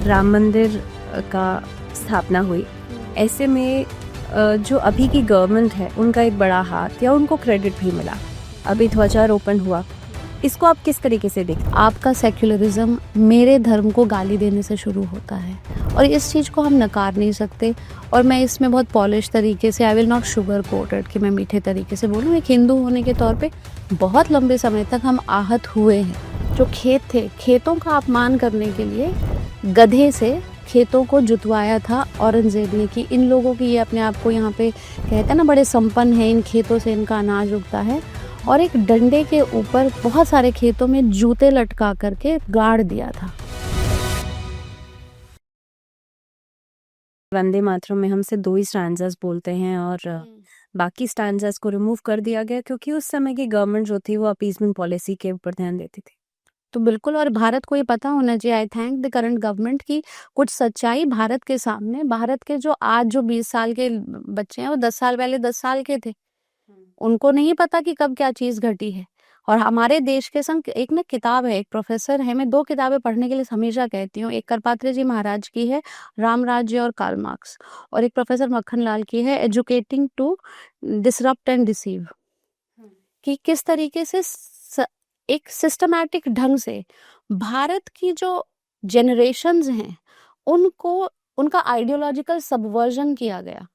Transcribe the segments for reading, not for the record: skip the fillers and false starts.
राम मंदिर का स्थापना हुई, ऐसे में जो अभी की गवर्नमेंट है उनका एक बड़ा हाथ या उनको क्रेडिट भी मिला। अभी ध्वजारोपण हुआ, इसको आप किस तरीके से देखते हैं? आपका सेक्युलरिज्म मेरे धर्म को गाली देने से शुरू होता है और इस चीज़ को हम नकार नहीं सकते। और मैं इसमें बहुत पॉलिश तरीके से, I will not sugar coated कि मैं मीठे तरीके से बोलूँ, एक हिंदू होने के तौर पे बहुत लंबे समय तक हम आहत हुए हैं। जो खेत थे, खेतों का अपमान करने के लिए गधे से खेतों को जुतवाया था औरंगजेब ने कि इन लोगों की, ये अपने आप को यहाँ पे कहते हैं ना बड़े संपन्न हैं, इन खेतों से इनका अनाज उगता है, और एक डंडे के ऊपर बहुत सारे खेतों में जूते लटका करके गाड़ दिया था। वंदे मातरम में हम सिर्फ 2 ही स्टैंजास बोलते हैं और बाकी स्टैंजास को रिमूव कर दिया गया क्योंकि उस समय की गवर्नमेंट जो थी वो अपीसमेंट पॉलिसी के ऊपर ध्यान देती थी। तो बिल्कुल, और भारत को ये पता होना चाहिए, आई थैंक द करंट गवर्नमेंट, की कुछ सच्चाई भारत के सामने, भारत के जो आज जो 20 साल के बच्चे हैं वो 10 साल पहले 10 साल के थे। उनको नहीं पता कि कब क्या चीज़ घटी है। और हमारे देश के संग एक ना किताब है, एक प्रोफेसर है, मैं 2 किताबें पढ़ने के लिए हमेशा कहती हूँ। एक करपात्रे जी महाराज की है, राम राज्य और कार्ल मार्क्स, और एक प्रोफेसर मक्खन लाल की है, educating to disrupt and deceive, कि किस तरीके से एक सिस्टमैटिक ढंग से भारत की जो जनरेशन्स हैं उनको, उनका आइडियोलॉजिकल सबवर्जन किया गया।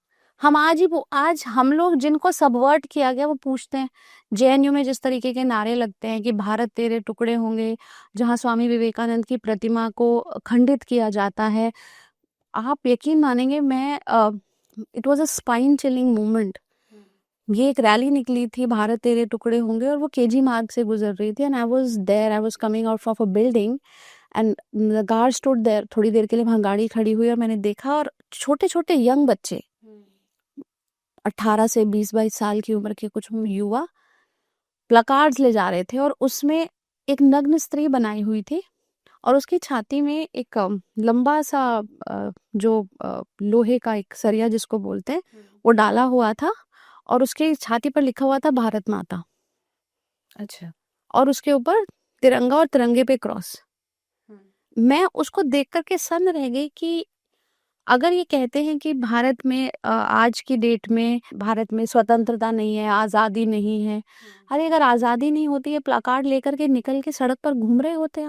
हम आज हम लोग जिनको सबवर्ट किया गया वो पूछते हैं। जेएनयू में जिस तरीके के नारे लगते हैं कि भारत तेरे टुकड़े होंगे, जहाँ स्वामी विवेकानंद की प्रतिमा को खंडित किया जाता है, आप यकीन मानेंगे, मैं it was a spine chilling moment. ये एक रैली निकली थी, भारत तेरे टुकड़े होंगे, और वो केजी मार्ग से गुजर रही थी, and I was there, I was coming out of a building and the guard stood there. थोड़ी देर के लिए वहाँ गाड़ी खड़ी हुई और मैंने देखा, और छोटे छोटे यंग बच्चे, 18 से 20-22 साल की उम्र के कुछ युवा प्लकार्ड्स ले जा रहे थे, और उसमें एक नग्न स्त्री बनाई हुई थी, और उसकी छाती में एक लंबा सा जो लोहे का एक सरिया जिसको बोलते हैं वो डाला हुआ था, और उसके छाती पर लिखा हुआ था भारत माता, अच्छा। और उसके ऊपर तिरंगा और तिरंगे पे क्रॉस। मैं उसको देख करके सन्न रह गई कि अगर ये कहते हैं कि भारत में आज की डेट में भारत में स्वतंत्रता नहीं है, आज़ादी नहीं है, अरे अगर आज़ादी नहीं होती है, प्लाकार्ड लेकर के निकल के सड़क पर घूम रहे होते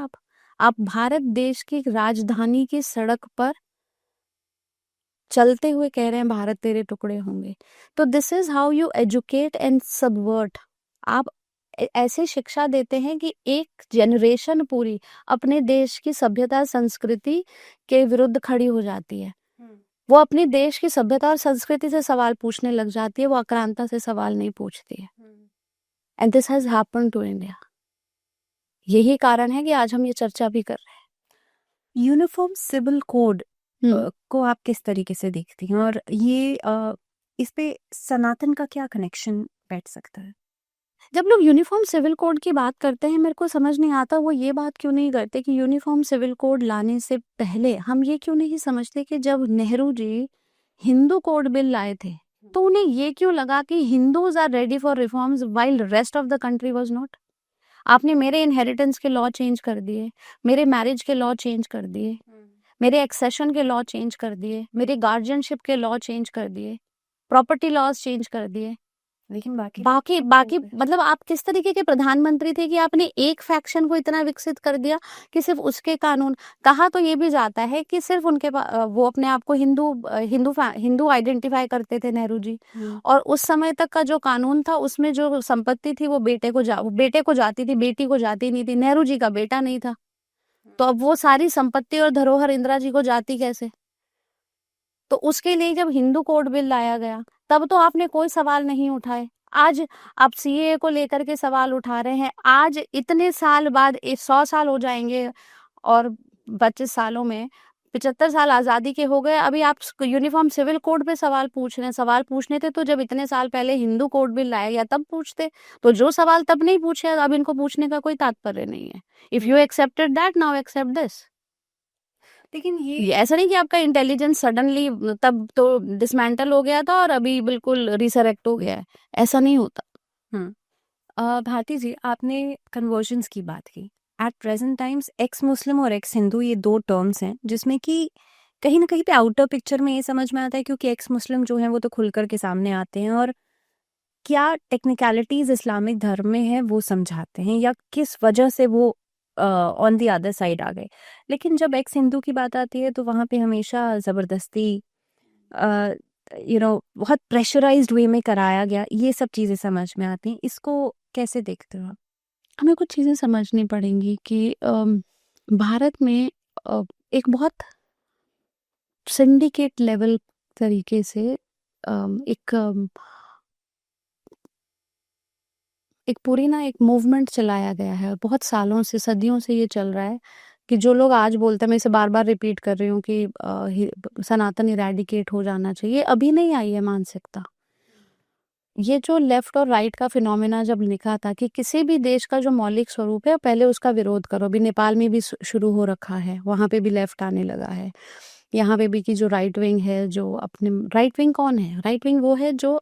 आप भारत देश की राजधानी की सड़क पर चलते हुए कह रहे हैं भारत तेरे टुकड़े होंगे। तो this is how you educate and subvert. आप ऐसे शिक्षा देते हैं कि एक जनरेशन पूरी अपने देश की सभ्यता संस्कृति के विरुद्ध खड़ी हो जाती है। वो अपने देश की सभ्यता और संस्कृति से सवाल पूछने लग जाती है, वो आक्रांता से सवाल नहीं पूछती है। And this has happened to India. यही कारण है कि आज हम ये चर्चा भी कर रहे हैं। यूनिफॉर्म सिविल कोड को आप किस तरीके से देखती हैं और ये इस पे सनातन का क्या कनेक्शन बैठ सकता है? जब लोग यूनिफॉर्म सिविल कोड की बात करते हैं, मेरे को समझ नहीं आता वो ये बात क्यों नहीं करते कि यूनिफॉर्म सिविल कोड लाने से पहले हम ये क्यों नहीं समझते कि जब नेहरू जी हिंदू कोड बिल लाए थे तो उन्हें ये क्यों लगा कि Hindus are ready for reforms while rest of the country was not. आपने मेरे इनहेरिटेंस के लॉ चेंज कर दिए, मेरे मैरिज के लॉ चेंज कर दिए, मेरे एक्सेशन के लॉ चेंज कर दिए, मेरे गार्जियनशिप के लॉ चेंज कर दिए, प्रॉपर्टी लॉज चेंज कर दिए, लेकिन बाकी बाकी बाकी मतलब आप किस तरीके के प्रधानमंत्री थे कि आपने एक फैक्शन को इतना विकसित कर दिया कि सिर्फ उसके कानून। कहा तो ये भी जाता है कि सिर्फ उनके वो अपने आप को हिंदू आइडेंटिफाई करते थे नेहरू जी, और उस समय तक का जो कानून था उसमें जो संपत्ति थी वो बेटे को जाती थी, बेटी को जाती नहीं थी। नेहरू जी का बेटा नहीं था, तो अब वो सारी संपत्ति और धरोहर इंदिरा जी को जाती कैसे? तो उसके लिए जब हिंदू कोड बिल लाया गया तब तो आपने कोई सवाल नहीं उठाए। आज आप सीएए को लेकर के सवाल उठा रहे हैं। आज इतने साल बाद 100 साल हो जाएंगे, और 25 सालों में 75 साल आज़ादी के हो गए, अभी आप यूनिफॉर्म सिविल कोड पे सवाल पूछ रहे हैं। सवाल पूछने थे तो जब इतने साल पहले हिंदू कोड बिल लाया गया तब पूछते। तो जो सवाल तब नहीं पूछे अब इनको पूछने का कोई तात्पर्य नहीं है। If you accepted that, now accept this. लेकिन ये ऐसा नहीं कि आपका इंटेलिजेंस सडनली तब तो डिसमेंटल हो गया था और अभी बिल्कुल रिसरेक्ट हो गया है, ऐसा नहीं होता। भारती जी, आपने कन्वर्जन्स की बात की। एट प्रेजेंट टाइम्स एक्स मुस्लिम और एक्स हिंदू ये दो टर्म्स हैं जिसमें कि कहीं ना कहीं पे आउटर पिक्चर में ये समझ में आता है, क्योंकि एक्स मुस्लिम जो हैं वो तो खुलकर के सामने आते हैं और क्या टेक्निकलिटीज इस्लामिक धर्म में है वो समझाते हैं या किस वजह से वो ऑन द अदर साइड आ गए। लेकिन जब एक्स हिंदू की बात आती है तो वहाँ पे हमेशा ज़बरदस्ती बहुत प्रेशराइज्ड वे में कराया गया, ये सब चीज़ें समझ में आती हैं। इसको कैसे देखते हो आप? हमें कुछ चीज़ें समझनी पड़ेंगी कि भारत में एक बहुत सिंडिकेट लेवल तरीके से एक पूरी ना एक मूवमेंट चलाया गया है। बहुत सालों से, सदियों से ये चल रहा है कि जो लोग आज बोलते हैं, मैं इसे बार-बार रिपीट कर रही हूँ कि सनातन इरेडिकेट हो जाना चाहिए, अभी नहीं आई है मानसिकता। ये जो लेफ्ट और राइट का फिनोमेना जब लिखा था कि किसी भी देश का जो मौलिक स्वरूप है पहले उसका विरोध करो। अभी नेपाल में भी शुरू हो रखा है, वहाँ पे भी लेफ्ट आने लगा है। यहाँ पे भी कि जो राइट विंग है, जो अपने राइट विंग कौन है? राइट विंग वो है जो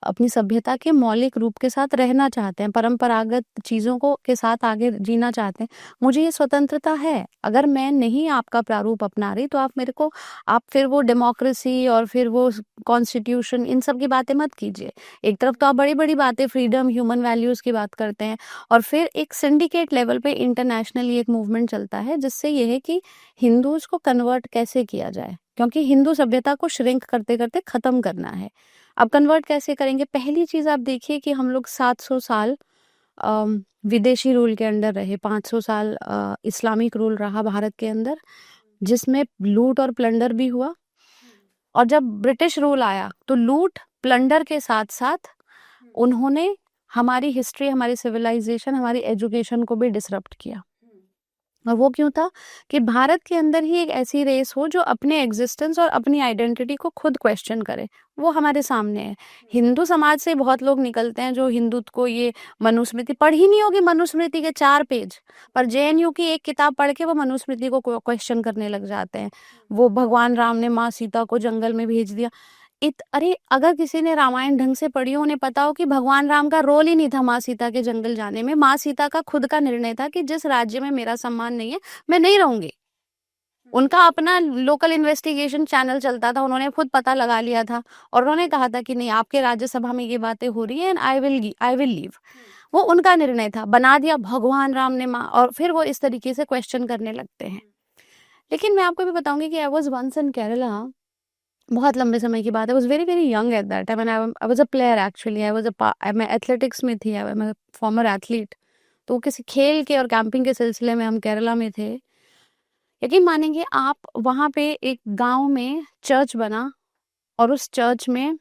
अपनी सभ्यता के मौलिक रूप के साथ रहना चाहते हैं, परंपरागत चीज़ों को के साथ आगे जीना चाहते हैं। मुझे ये स्वतंत्रता है, अगर मैं नहीं आपका प्रारूप अपना रही तो आप फिर वो डेमोक्रेसी और फिर वो कॉन्स्टिट्यूशन, इन सब की बातें मत कीजिए। एक तरफ तो आप बड़ी-बड़ी बातें, फ्रीडम, ह्यूमन वैल्यूज़ की बात करते हैं और फिर एक सिंडिकेट लेवल पे इंटरनेशनली एक मूवमेंट चलता है जिससे ये है कि हिंदूज़ को कन्वर्ट कैसे किया जाए, क्योंकि हिंदू सभ्यता को श्रिंक करते-करते ख़त्म करना है। अब कन्वर्ट कैसे करेंगे? पहली चीज़ आप देखिए कि हम लोग 700 साल विदेशी रूल के अंडर रहे, 500 साल इस्लामिक रूल रहा भारत के अंदर, जिसमें लूट और प्लंडर भी हुआ। और जब ब्रिटिश रूल आया तो लूट, प्लंडर के साथ-साथ उन्होंने हमारी हिस्ट्री, हमारी सिविलाइज़ेशन, हमारी एजुकेशन को भी डिसरप्ट किया। और वो क्यों था? कि भारत के अंदर ही एक ऐसी रेस हो जो अपने एग्जिस्टेंस और अपनी आइडेंटिटी को खुद क्वेश्चन करे, वो हमारे सामने है। हिंदू समाज से बहुत लोग निकलते हैं जो हिंदुत्व को, ये मनुस्मृति पढ़ी नहीं होगी, मनुस्मृति के 4 पेज, पर जेएनयू की एक किताब पढ़ के वो मनुस्मृति को क्वेश्चन करने लग जाते हैं। वो भगवान राम ने माँ सीता को जंगल में भेज दिया। अरे, अगर किसी ने रामायण ढंग से पढ़ी हो, उन्हें पता हो कि भगवान राम का रोल ही नहीं था माँ सीता के जंगल जाने में। माँ सीता का खुद का निर्णय था कि जिस राज्य में मेरा सम्मान नहीं है, मैं नहीं रहूंगी। उनका अपना लोकल इन्वेस्टिगेशन चैनल चलता था, उन्होंने खुद पता लगा लिया था और उन्होंने कहा था कि नहीं, आपके राज्यसभा में ये बातें हो रही है एंड आई विल लीव। वो उनका निर्णय था, बना दिया भगवान राम ने माँ, और फिर वो इस तरीके से क्वेश्चन करने लगते हैं। लेकिन मैं आपको भी बताऊंगी कि I was once in Kerala, बहुत लंबे समय की बात है। I was very very young at that time and I was a player actually. मैं एथलेटिक्स में थी, आई एम फॉर्मर एथलीट। तो किसी खेल के और कैंपिंग के सिलसिले में हम केरला में थे। यकीन मानेंगे आप, वहाँ पे एक गांव में चर्च बना और उस चर्च में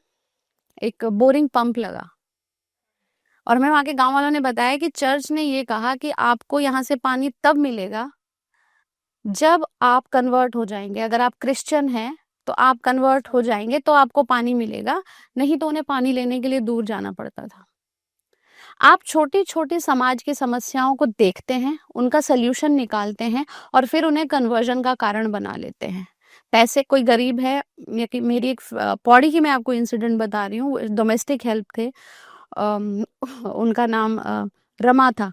एक बोरिंग पंप लगा। और मैं वहाँ के गांव वालों ने बताया कि चर्च ने ये कहा कि आपको यहाँ से पानी तब मिलेगा जब आप कन्वर्ट हो जाएंगे। अगर आप क्रिश्चियन हैं तो आप कन्वर्ट हो जाएंगे तो आपको पानी मिलेगा, नहीं तो उन्हें पानी लेने के लिए दूर जाना पड़ता था। आप छोटी-छोटी समाज की समस्याओं को देखते हैं, उनका सॉल्यूशन निकालते हैं और फिर उन्हें कन्वर्जन का कारण बना लेते हैं। पैसे, कोई गरीब है, मेरी एक पौड़ी की मैं आपको इंसिडेंट बता रही हूँ, डोमेस्टिक हेल्प थे। उनका नाम रमा था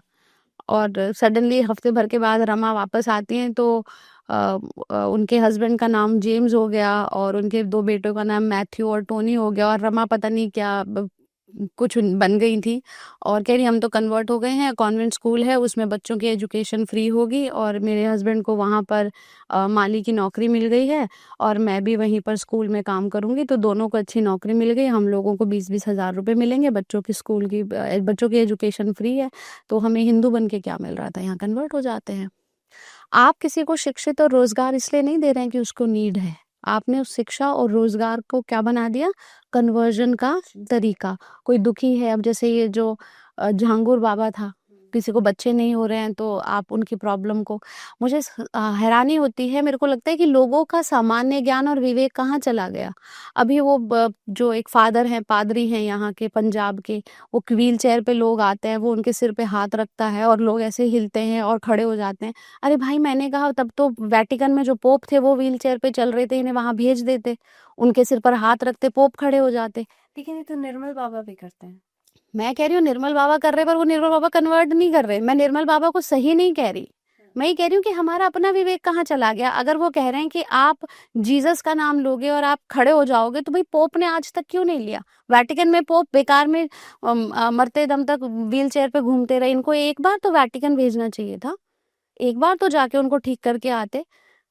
और सडनली हफ्ते भर के बाद रमा वापस आती हैं तो उनके हस्बैंड का नाम जेम्स हो गया और उनके 2 बेटों का नाम मैथ्यू और टोनी हो गया और रमा पता नहीं क्या कुछ बन गई थी और कह रही हम तो कन्वर्ट हो गए हैं, कॉन्वेंट स्कूल है, उसमें बच्चों की एजुकेशन फ्री होगी और मेरे हस्बैंड को वहाँ पर माली की नौकरी मिल गई है और मैं भी वहीं पर स्कूल में काम करूँगी, तो दोनों को अच्छी नौकरी मिल गई, हम लोगों को 20-20 हज़ार रुपये मिलेंगे, बच्चों की एजुकेशन फ्री है, तो हमें हिंदू बन के क्या मिल रहा था, यहाँ कन्वर्ट हो जाते हैं। आप किसी को शिक्षित और रोजगार इसलिए नहीं दे रहे हैं कि उसको नीड है, आपने उस शिक्षा और रोजगार को क्या बना दिया, कन्वर्जन का तरीका। कोई दुखी है, अब जैसे ये जो जहांगीर बाबा था, किसी को बच्चे नहीं हो रहे हैं तो आप उनकी प्रॉब्लम को, मुझे हैरानी होती है, मेरे को लगता है कि लोगों का सामान्य ज्ञान और विवेक कहाँ चला गया। अभी वो जो एक फादर हैं, पादरी हैं यहाँ के पंजाब के, वो व्हील चेयर पे लोग आते हैं, वो उनके सिर पे हाथ रखता है और लोग ऐसे हिलते हैं और खड़े हो जाते हैं। अरे भाई, मैंने कहा तब तो वेटिकन में जो पोप थे वो व्हील चेयर पे चल रहे थे, इन्हें वहां भेज देते, उनके सिर पर हाथ रखते, पोप खड़े हो जाते। लेकिन ये तो निर्मल बाबा भी करते हैं। मैं कह रही हूँ निर्मल बाबा कर रहे पर वो निर्मल बाबा कन्वर्ट नहीं कर रहे। मैं निर्मल बाबा को सही नहीं कह रही, मैं ये कह रही हूँ कि हमारा अपना विवेक कहाँ चला गया। अगर वो कह रहे हैं कि आप जीसस का नाम लोगे और आप खड़े हो जाओगे, तो भाई पोप ने आज तक क्यों नहीं लिया? वेटिकन में पोप बेकार में मरते दम तक व्हील चेयर पे घूमते रहे। इनको एक बार तो वेटिकन भेजना चाहिए था, एक बार तो जाके उनको ठीक करके आते।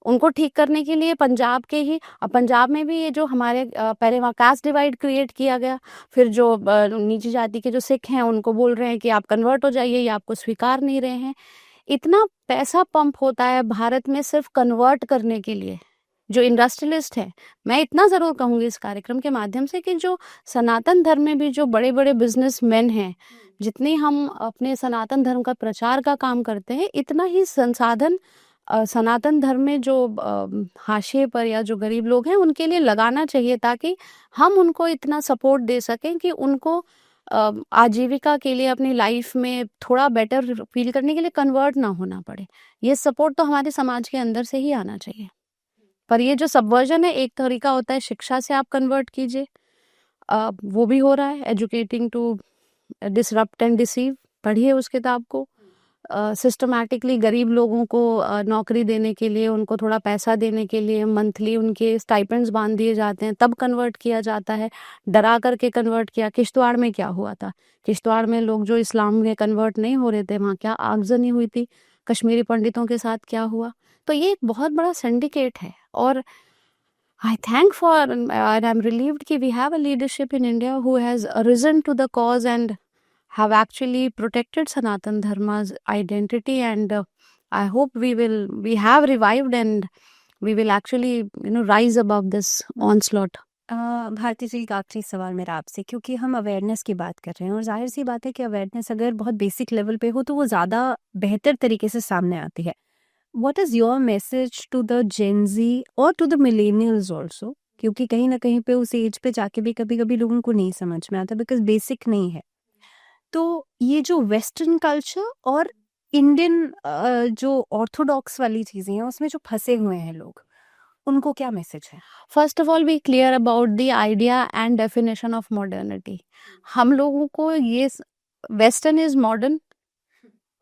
उनको ठीक करने के लिए पंजाब के ही, पंजाब में भी ये जो हमारे पहले वहाँ कास्ट डिवाइड क्रिएट किया गया, फिर जो नीची जाति के जो सिख हैं उनको बोल रहे हैं कि आप कन्वर्ट हो जाइए, ये आपको स्वीकार नहीं रहे हैं। इतना पैसा पंप होता है भारत में सिर्फ कन्वर्ट करने के लिए। जो इंडस्ट्रियलिस्ट है, मैं इतना ज़रूर कहूँगी इस कार्यक्रम के माध्यम से कि जो सनातन धर्म में भी जो बड़े बड़े बिजनेसमैन हैं, जितनी हम अपने सनातन धर्म का प्रचार का काम करते हैं, इतना ही संसाधन सनातन धर्म में जो हाशिए पर या जो गरीब लोग हैं उनके लिए लगाना चाहिए, ताकि हम उनको इतना सपोर्ट दे सकें कि उनको आजीविका के लिए अपनी लाइफ में थोड़ा बेटर फील करने के लिए कन्वर्ट ना होना पड़े। ये सपोर्ट तो हमारे समाज के अंदर से ही आना चाहिए। पर ये जो सबवर्जन है, एक तरीका होता है शिक्षा से आप कन्वर्ट कीजिए, वो भी हो रहा है, educating to disrupt and deceive. पढ़िए उस किताब को। सिस्टमैटिकली गरीब लोगों को नौकरी देने के लिए, उनको थोड़ा पैसा देने के लिए मंथली उनके स्टाइपेंड्स बांध दिए जाते हैं, तब कन्वर्ट किया जाता है। डरा करके कन्वर्ट किया। किश्तवाड़ में क्या हुआ था? किश्तवाड़ में लोग जो इस्लाम में कन्वर्ट नहीं हो रहे थे, वहाँ क्या आगजनी हुई थी? कश्मीरी पंडितों के साथ क्या हुआ? तो ये एक बहुत बड़ा सिंडिकेट है। और I thank for and I'm relieved कि we have a leadership in India who has risen to the cause and have actually protected Sanatan Dharma's identity, and I hope we have revived and we will actually rise above this onslaught. Bharti जी, एक आखिरी सवाल मेरा आपसे, क्योंकि हम awareness की बात कर रहे हैं और जाहिर सी बात है कि अवेयरनेस अगर बहुत बेसिक लेवल पे हो तो वो ज़्यादा बेहतर तरीके से सामने आती है। What is your message to the Gen Z or to the millennials also? क्योंकि कहीं ना कहीं पे उस एज पे जाके भी कभी कभी लोगों को नहीं समझ में आता, बिकॉज बेसिक नहीं है। तो ये जो वेस्टर्न कल्चर और इंडियन जो ऑर्थोडॉक्स वाली चीज़ें हैं उसमें जो फंसे हुए हैं लोग, उनको क्या मैसेज है? First of all, be clear about the idea and definition of modernity. हम लोगों को ये western is modern,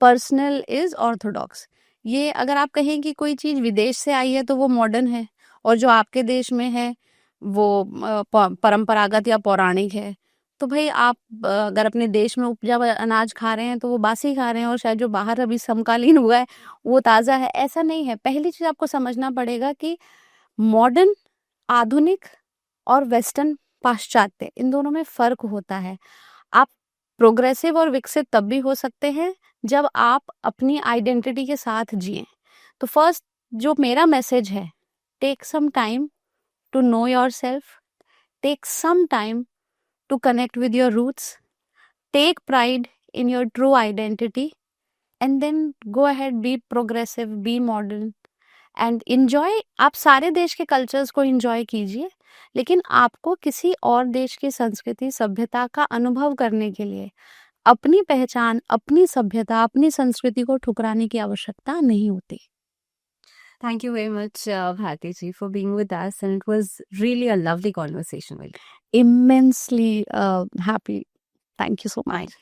personal is Orthodox. ये अगर आप कहें कि कोई चीज़ विदेश से आई है तो वो मॉडर्न है, और जो आपके देश में है वो परंपरागत या पौराणिक है। तो भाई आप अगर अपने देश में उपजा हुआ अनाज खा रहे हैं तो वो बासी खा रहे हैं, और शायद जो बाहर अभी समकालीन हुआ है वो ताज़ा है, ऐसा नहीं है। पहली चीज़ आपको समझना पड़ेगा कि मॉडर्न, आधुनिक और वेस्टर्न, पाश्चात्य, इन दोनों में फ़र्क होता है। आप प्रोग्रेसिव और विकसित तब भी हो सकते हैं जब आप अपनी आइडेंटिटी के साथ जिएं। तो फर्स्ट जो मेरा मैसेज है, take some time to know yourself, take some time to connect with your roots, take pride in your true identity, and then go ahead, be progressive, be modern and enjoy. आप सारे देश के cultures को enjoy कीजिए, लेकिन आपको किसी और देश की संस्कृति, सभ्यता का अनुभव करने के लिए अपनी पहचान, अपनी सभ्यता, अपनी संस्कृति को ठुकराने की आवश्यकता नहीं होती। Thank you very much, Bharti ji, for being with us, and it was really a lovely conversation with you. Immensely happy. Thank you so much.